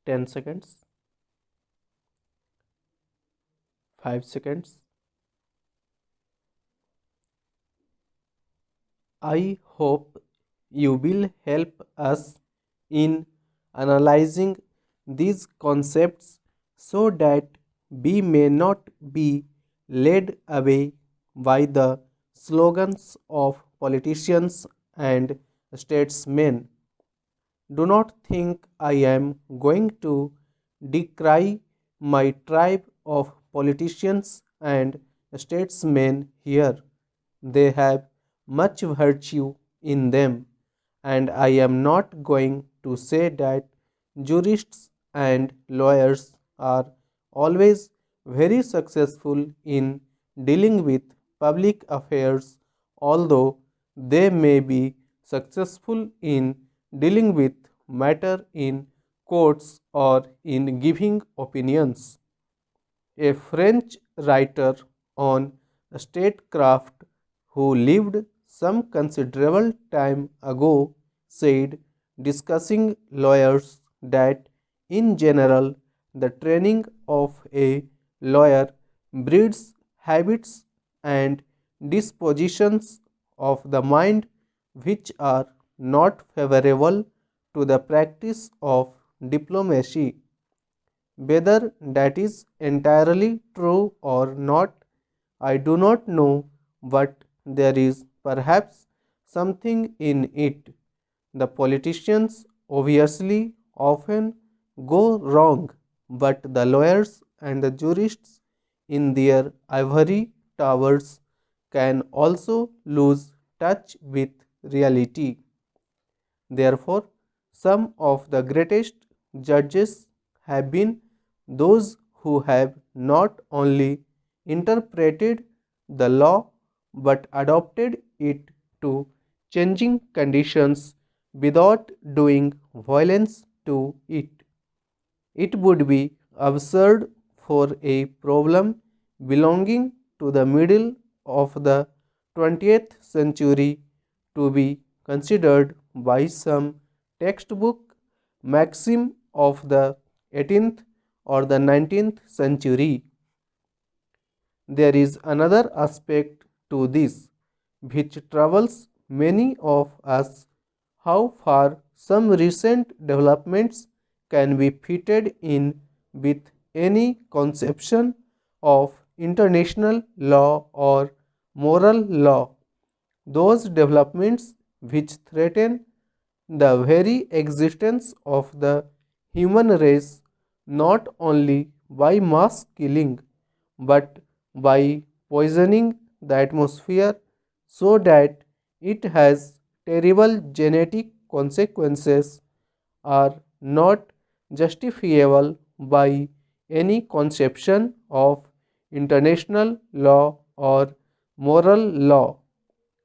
10 seconds, 5 seconds. I hope you will help us in analyzing these concepts so that we may not be led away by the slogans of politicians and statesmen. Do not think I am going to decry my tribe of politicians and statesmen here. They have much virtue in them, and I am not going to say that jurists and lawyers are always very successful in dealing with public affairs, although they may be successful in dealing with matter in courts or in giving opinions. A French writer on statecraft who lived some considerable time ago said, discussing lawyers, that in general the training of a lawyer breeds habits and dispositions of the mind which are not favorable to the practice of diplomacy. Whether that is entirely true or not, I do not know, but there is perhaps something in it. The politicians obviously often go wrong, but the lawyers and the jurists in their ivory towers can also lose touch with reality. Therefore, some of the greatest judges have been those who have not only interpreted the law but adopted it to changing conditions without doing violence to it. It would be absurd for a problem belonging to the middle of the 20th century to be considered by some textbook maxim of the 18th or the 19th century. There is another aspect to this which troubles many of us: how far some recent developments can be fitted in with any conception of international law or moral law. Those developments which threaten the very existence of the human race, not only by mass killing but by poisoning the atmosphere so that it has terrible genetic consequences, are not justifiable by any conception of international law or moral law.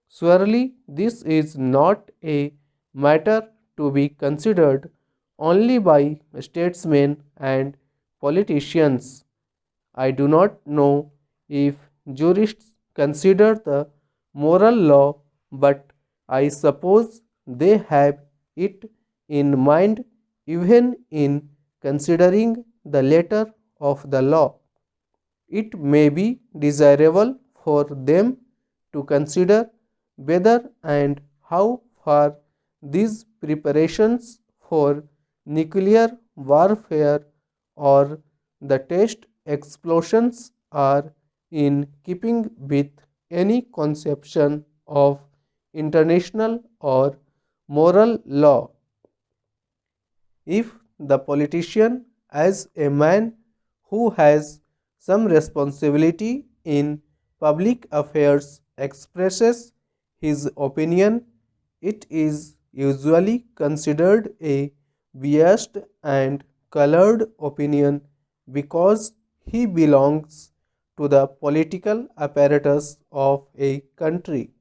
Surely this is not a matter to be considered only by statesmen and politicians. I do not know if jurists consider the moral law, but I suppose they have it in mind even in considering the letter of the law. It may be desirable for them to consider whether and how far these preparations for nuclear warfare or the test explosions are in keeping with any conception of international or moral law. If the politician, as a man who has some responsibility in public affairs, expresses his opinion, it is usually considered a biased and colored opinion because he belongs to the political apparatus of a country.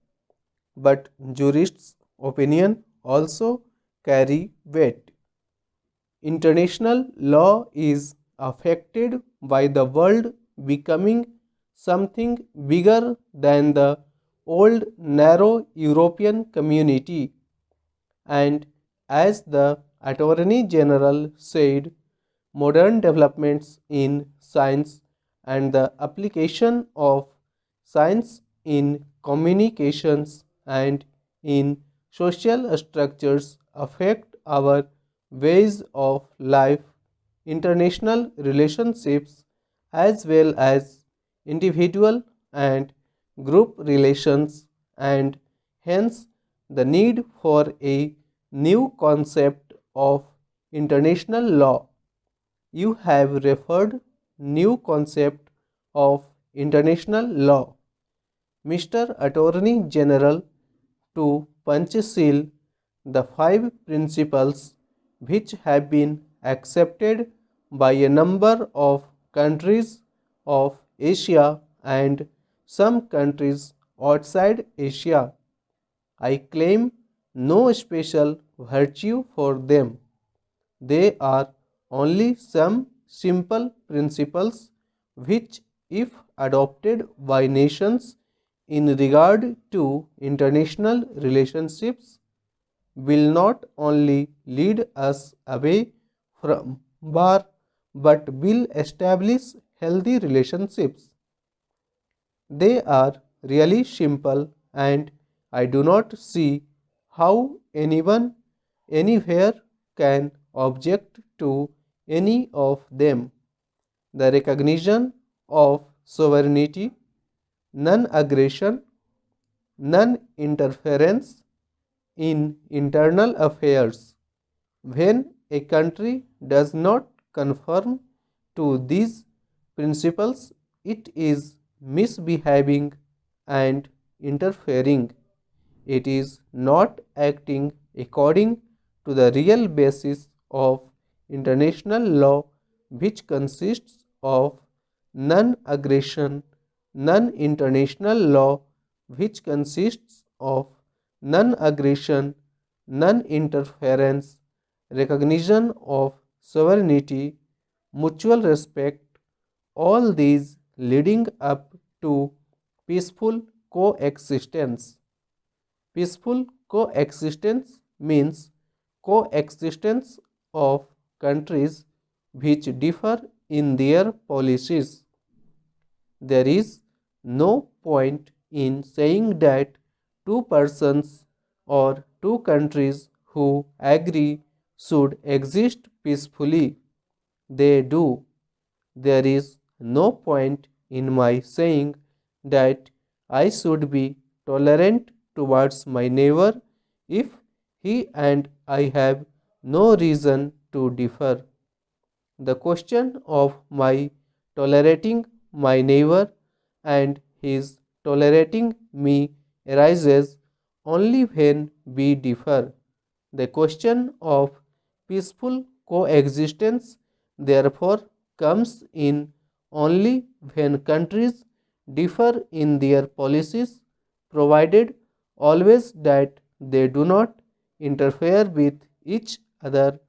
But jurists' opinion also carry weight. International law is affected by the world becoming something bigger than the old narrow European community, and as the Attorney General said, modern developments in science and the application of science in communications and in social structures affect our ways of life, international relationships, as well as individual and group relations, and hence the need for a new concept of international law. You have referred new concept of international law, Mr. Attorney General, to Panchasheel, the five principles which have been accepted by a number of countries of Asia and some countries outside Asia. I claim no special virtue for them. They are only some simple principles which, if adopted by nations in regard to international relationships, will not only lead us away from war but will establish healthy relationships. They are really simple, and I do not see how anyone anywhere can object to any of them. The recognition of sovereignty, non aggression, non interference in internal affairs. When a country does not conform to these principles, it is misbehaving and interfering. It is not acting according to the real basis of international law, which consists of non aggression, non international law, which consists of non aggression, non interference, recognition of sovereignty, mutual respect, all these leading up to peaceful coexistence. Peaceful coexistence means coexistence of countries which differ in their policies. There is no point in saying that two persons or two countries who agree should exist peacefully. They do. There is no point in my saying that I should be tolerant towards my neighbor if he and I have no reason to differ. The question of my tolerating my neighbor and his tolerating me arises only when we differ. The question of peaceful coexistence therefore comes in only when countries differ in their policies, provided always that they do not interfere with each other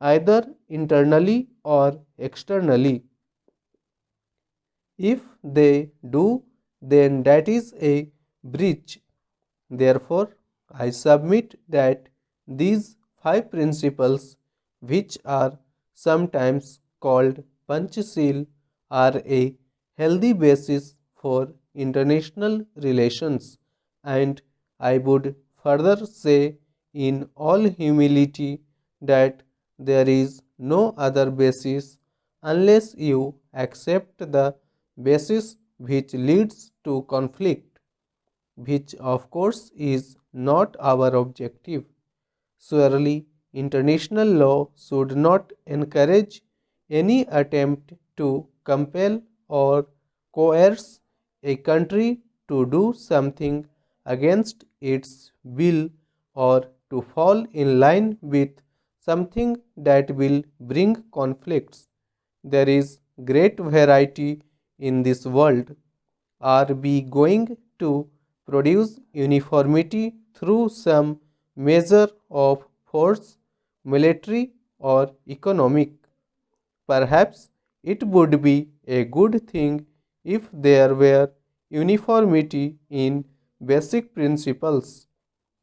either internally or externally. If they do, then that is a breach. Therefore, I submit that these five principles, which are sometimes called Panchasheel, are a healthy basis for international relations, and I would further say in all humility that there is no other basis unless you accept the basis which leads to conflict, which of course is not our objective. Surely, international law should not encourage any attempt to compel or coerce a country to do something against its will or to fall in line with something that will bring conflicts. There is great variety in this world. Are we going to produce uniformity through some measure of force, military or economic? Perhaps it would be a good thing if there were uniformity in basic principles,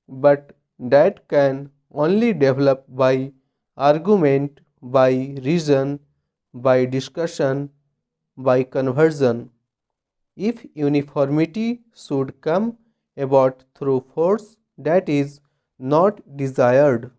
but that can only develop by argument, by reason, by discussion, by conversion. If uniformity should come about through force, that is not desired.